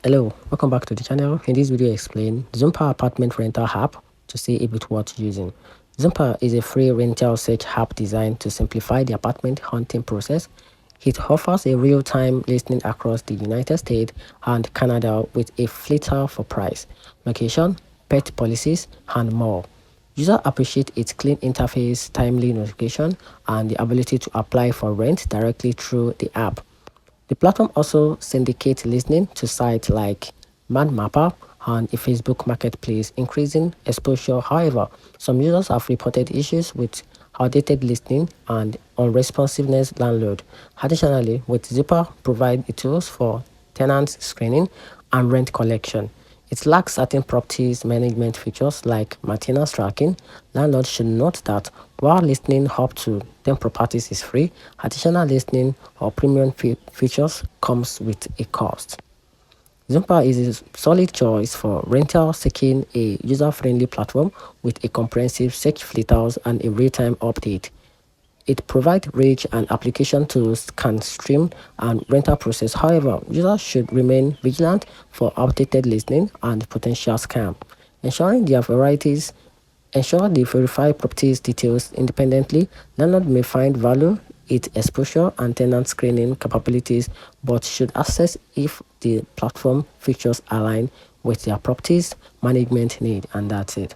Hello, welcome back to the channel. In this video, I explain ZUMPER apartment rental app to see if it's worth using. ZUMPER is a free rental search app designed to simplify the apartment hunting process. It offers a real-time listing across the United States and Canada with a filter for price, location, pet policies, and more. Users appreciate its clean interface, timely notification, and the ability to apply for rent directly through the app. The platform also syndicates listening to sites like Mapper and a Facebook marketplace, increasing exposure. However, some users have reported issues with outdated listening and unresponsiveness landlord. Additionally, with Zipper provide tools for tenant screening and rent collection. It lacks certain properties management features like maintenance tracking. Landlords should note that while listening up to 10 properties is free, additional listening or premium features comes with a cost. Zumper is a solid choice for rental seeking a user-friendly platform with a comprehensive search filters and a real-time update. It provides rich and application tools can stream and rental process. However, users should remain vigilant for outdated listening and potential scam. Ensuring their varieties, ensure they verify properties details independently. Landlord may find value its exposure and tenant screening capabilities, but should assess if the platform features align with their properties management need, and that's it.